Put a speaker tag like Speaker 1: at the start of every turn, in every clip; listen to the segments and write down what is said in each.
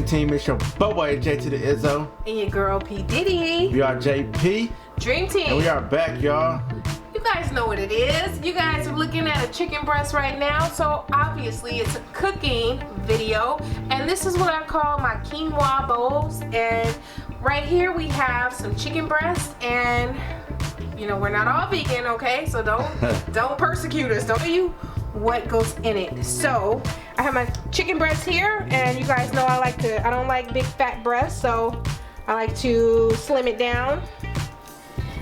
Speaker 1: team, it's your boy J to the Izzo.
Speaker 2: And your girl P Diddy.
Speaker 1: We are JP.
Speaker 2: Dream Team.
Speaker 1: And we are back, y'all.
Speaker 2: You guys know what it is. You guys are looking at a chicken breast right now, so obviously it's a cooking video. And this is what I call my quinoa bowls. And right here we have some chicken breast, and you know we're not all vegan, okay? So don't persecute us. Don't you what goes in it. So I have my chicken breast here, and you guys know I don't like big fat breasts, so I like to slim it down,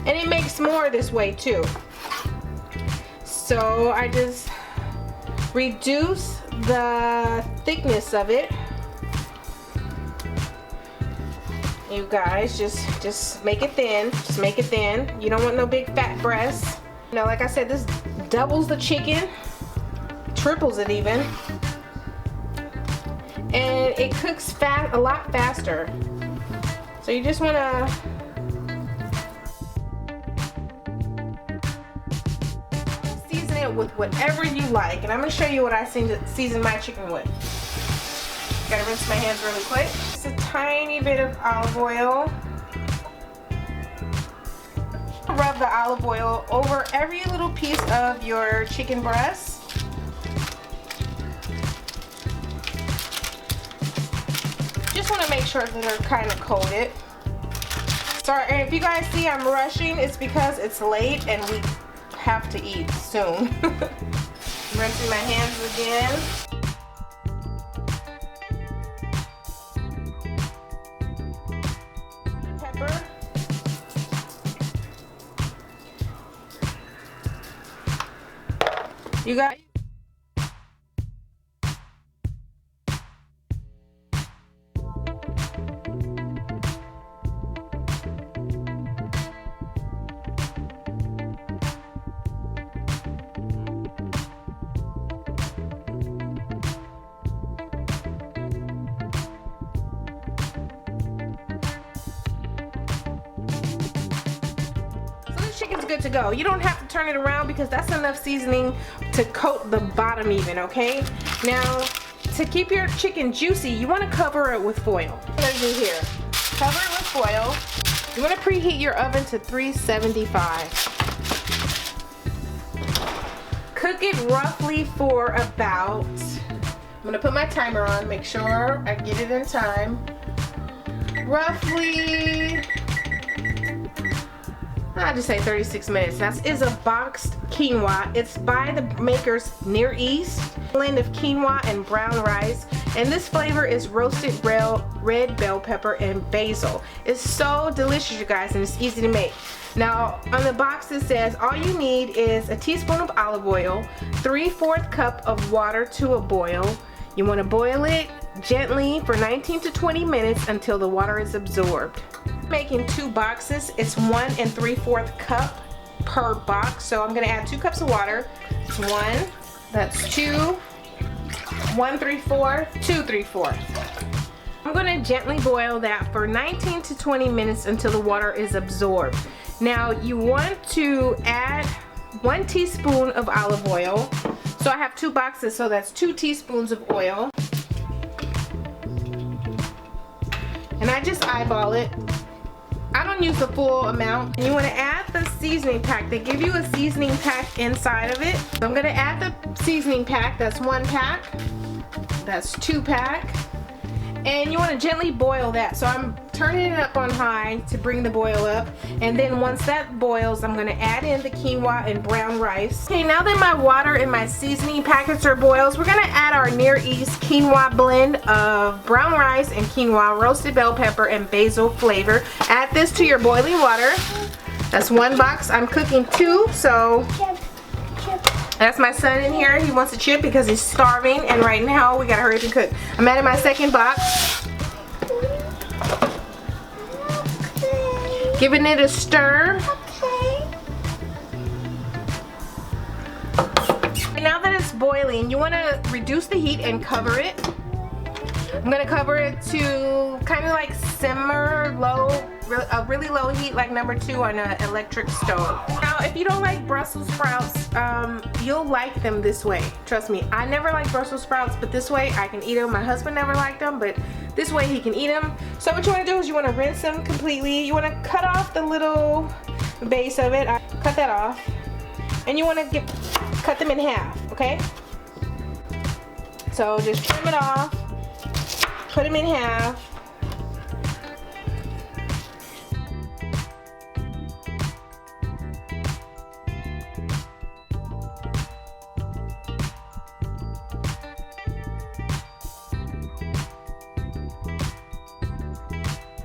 Speaker 2: and it makes more this way too. So I just reduce the thickness of it. You guys just make it thin. Just make it thin. You don't want no big fat breasts. You know, like I said, this doubles the chicken, triples it even, and it cooks a lot faster. So you just want to season it with whatever you like, and I'm going to show you what I season my chicken with. Gotta rinse my hands really quick. Just a tiny bit of olive oil. Rub the olive oil over every little piece of your chicken breast. Just want to make sure that they're kind of coated. Sorry, and if you guys see I'm rushing, it's because it's late and we have to eat soon. Rinsing my hands again. Pepper. You got. Chicken's good to go. You don't have to turn it around because that's enough seasoning to coat the bottom even, okay? Now, to keep your chicken juicy, you want to cover it with foil. What I'm gonna do here, cover it with foil. You want to preheat your oven to 375. Cook it roughly for about, I'm gonna put my timer on, make sure I get it in time. Roughly, I'll just say 36 minutes. This is a boxed quinoa. It's by the makers Near East. Blend of quinoa and brown rice. And this flavor is roasted red bell pepper and basil. It's so delicious, you guys, and it's easy to make. Now, on the box it says all you need is a teaspoon of olive oil, 3/4 cup of water to a boil. You want to boil it gently for 19 to 20 minutes until the water is absorbed. Making 2 boxes, it's 1 3/4 cup per box, so I'm going to add 2 cups of water. It's 1, that's 2, 1 3/4, 2 3/4. I'm going to gently boil that for 19 to 20 minutes until the water is absorbed. Now you want to add 1 teaspoon of olive oil. So I have 2 boxes, so that's 2 teaspoons of oil. And I just eyeball it. I don't use the full amount. And you want to add the seasoning pack. They give you a seasoning pack inside of it. So I'm going to add the seasoning pack. That's 1 pack. That's 2 pack. And you want to gently boil that. So I'm turning it up on high to bring the boil up. And then once that boils, I'm going to add in the quinoa and brown rice. Okay, now that my water and my seasoning packets are boiled, we're going to add our Near East quinoa blend of brown rice and quinoa, roasted bell pepper, and basil flavor. Add this to your boiling water. That's 1 box. I'm cooking 2, so that's my son in here. He wants a chip because he's starving, and right now we gotta hurry up and cook. I'm adding my 2nd box. Giving it a stir. Now that it's boiling, you want to reduce the heat and cover it. I'm gonna cover it to kind of like simmer low, a really low heat, like number 2 on an electric stove. Now, if you don't like Brussels sprouts, you'll like them this way. Trust me, I never like Brussels sprouts, but this way I can eat them. My husband never liked them, but this way he can eat them. So what you want to do is you want to rinse them completely. You want to cut off the little base of it. Cut that off, and you want to cut them in half. Okay. So just trim it off. Put them in half.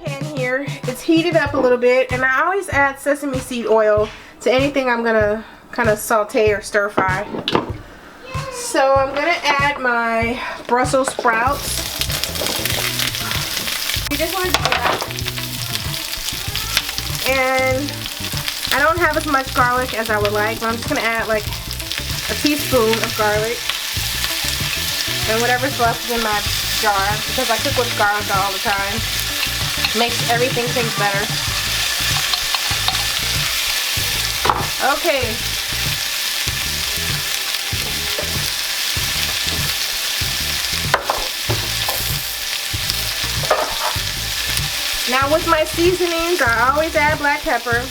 Speaker 2: Pan here, it's heated up a little bit, and I always add sesame seed oil to anything I'm gonna kind of saute or stir fry. So I'm gonna add my Brussels sprouts. You just want to do that. And I don't have as much garlic as I would like, but I'm just going to add like a teaspoon of garlic and whatever's left in my jar, because I cook with garlic all the time. Makes everything taste better. Okay. Now with my seasonings, I always add black pepper.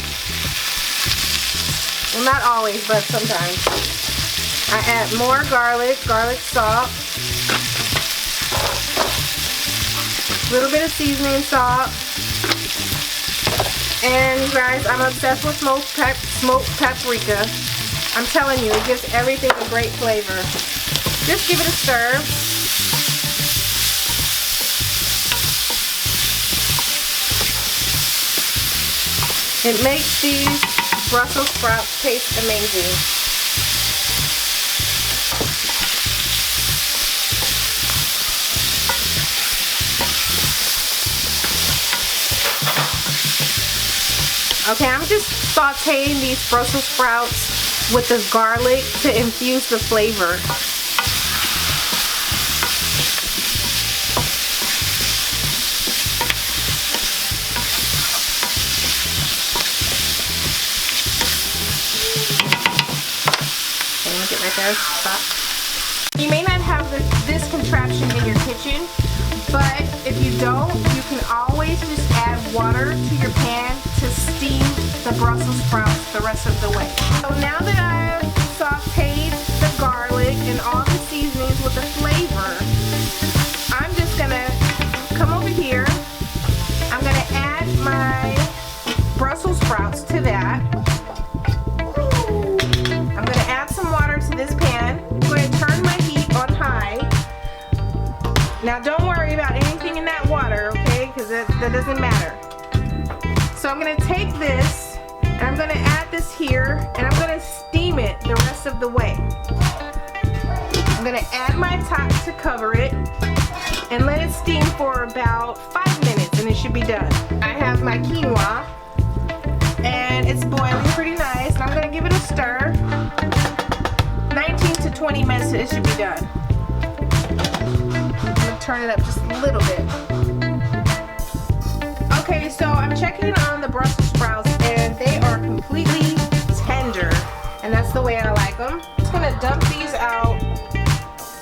Speaker 2: Well, not always, but sometimes. I add more garlic salt, a little bit of seasoning salt, and you guys, I'm obsessed with smoked paprika. I'm telling you, it gives everything a great flavor. Just give it a stir. It makes these Brussels sprouts taste amazing. Okay, I'm just sauteing these Brussels sprouts with the garlic to infuse the flavor. Stop. You may not have this contraption in your kitchen, but if you don't, you can always just add water to your pan to steam the Brussels sprouts the rest of the way. So now that I've sauteed the garlic and all the seasonings with the flavor, I'm just gonna come over here. I'm gonna add my Brussels sprouts to that. I'm going to add some water to this pan. I'm going to turn my heat on high. Now don't worry about anything in that water, okay? Because that doesn't matter. So I'm going to take this and I'm going to add this here, and I'm going to steam it the rest of the way. I'm going to add my top to cover it and let it steam for about 5 minutes, and it should be done. I have my quinoa and it's boiling pretty nice, and I'm going to give it a stir. 19 to 20 minutes, it should be done. I'm going to turn it up just a little bit. Okay, so I'm checking on the Brussels sprouts, and they are completely tender, and that's the way I like them. I'm just going to dump these out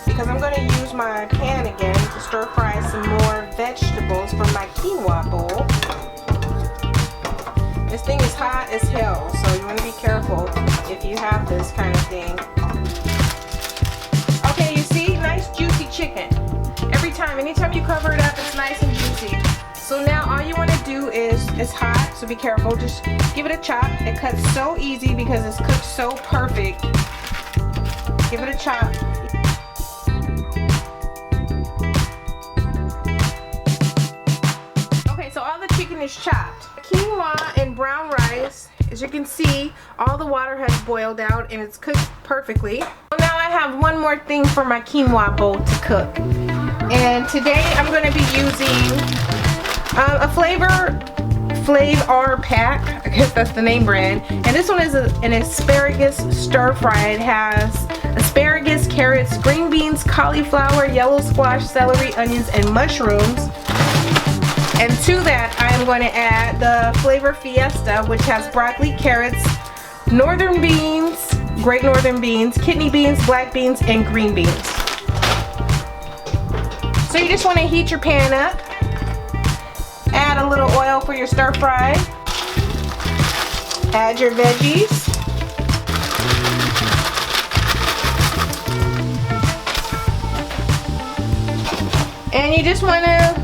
Speaker 2: because I'm going to use my pan again to stir fry some more vegetables from my quinoa bowl. This thing is hot as hell, so you want to be careful if you have this kind of thing. Okay, you see? Nice juicy chicken. Anytime you cover it up, it's nice and juicy. So now all you want to do is, it's hot, so be careful. Just give it a chop. It cuts so easy because it's cooked so perfect. Give it a chop. Okay, so all the chicken is chopped. Quinoa and brown rice, as you can see, all the water has boiled out and it's cooked perfectly. So now I have one more thing for my quinoa bowl to cook. And today I'm going to be using a flavor pack. I guess that's the name brand. And this one is an asparagus stir fry. It has asparagus, carrots, green beans, cauliflower, yellow squash, celery, onions, and mushrooms. And to that, I'm going to add the flavor Fiesta, which has broccoli, carrots, northern beans, great northern beans, kidney beans, black beans, and green beans. So you just want to heat your pan up. Add a little oil for your stir fry. Add your veggies. And you just want to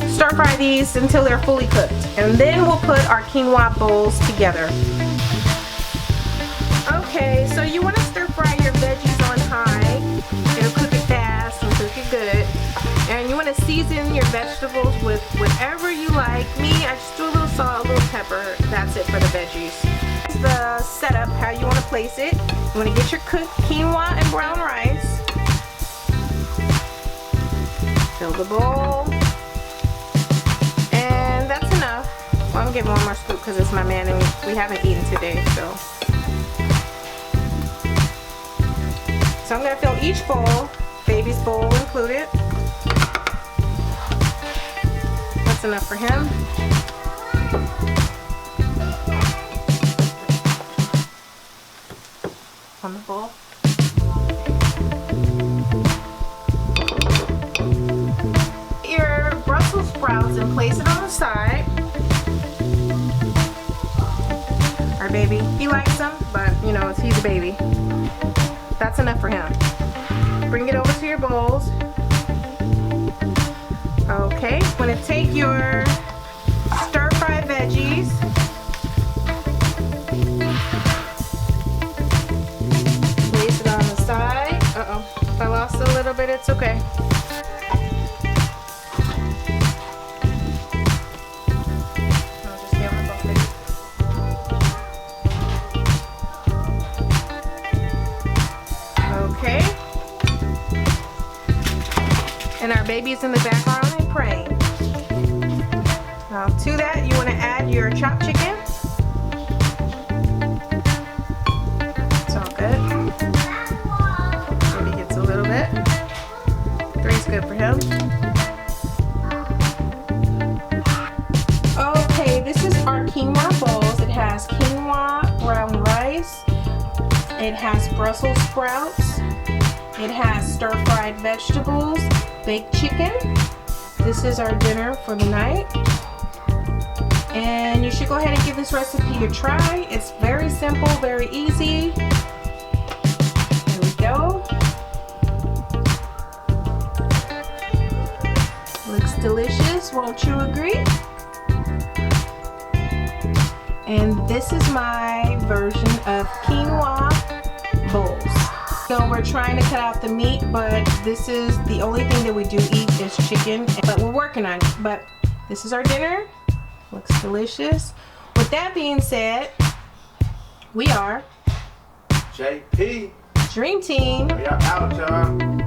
Speaker 2: stir fry these until they're fully cooked. And then we'll put our quinoa bowls together. Okay, so you want to stir fry your veggies on high. It'll cook it fast and cook it good. And you want to season your vegetables with whatever you like. Me, I just do a little salt, a little pepper. That's it for the veggies. The setup, how you want to place it. You want to get your cooked quinoa and brown rice. Fill the bowl. And that's enough. Well, I'm gonna give one more scoop because it's my man and we haven't eaten today, so. So I'm gonna fill each bowl, baby's bowl included. That's enough for him. On the bowl. Your Brussels sprouts and place it on the side. Our baby, he likes them, but you know, he's a baby. That's enough for him. Bring it over to your bowls. Okay, I'm going to take your stir-fry veggies. Place it on the side. Uh-oh, if I lost a little bit, it's okay. I'll just get one bucket. Okay. And our baby's in the background and praying. Now to that, you want to add your chopped chicken. It's all good. Maybe gets a little bit. 3's good for him. Okay, this is our quinoa bowls. It has quinoa, brown rice. It has Brussels sprouts. It has stir-fried vegetables, baked chicken. This is our dinner for the night. And you should go ahead and give this recipe a try. It's very simple, very easy. Here we go. Looks delicious, won't you agree? And this is my version of quinoa bowls. So we're trying to cut out the meat, but this is the only thing that we do eat is chicken, but we're working on it. But this is our dinner. Looks delicious. With that being said, we are
Speaker 1: JP.
Speaker 2: Dream Team.
Speaker 1: We are out, y'all.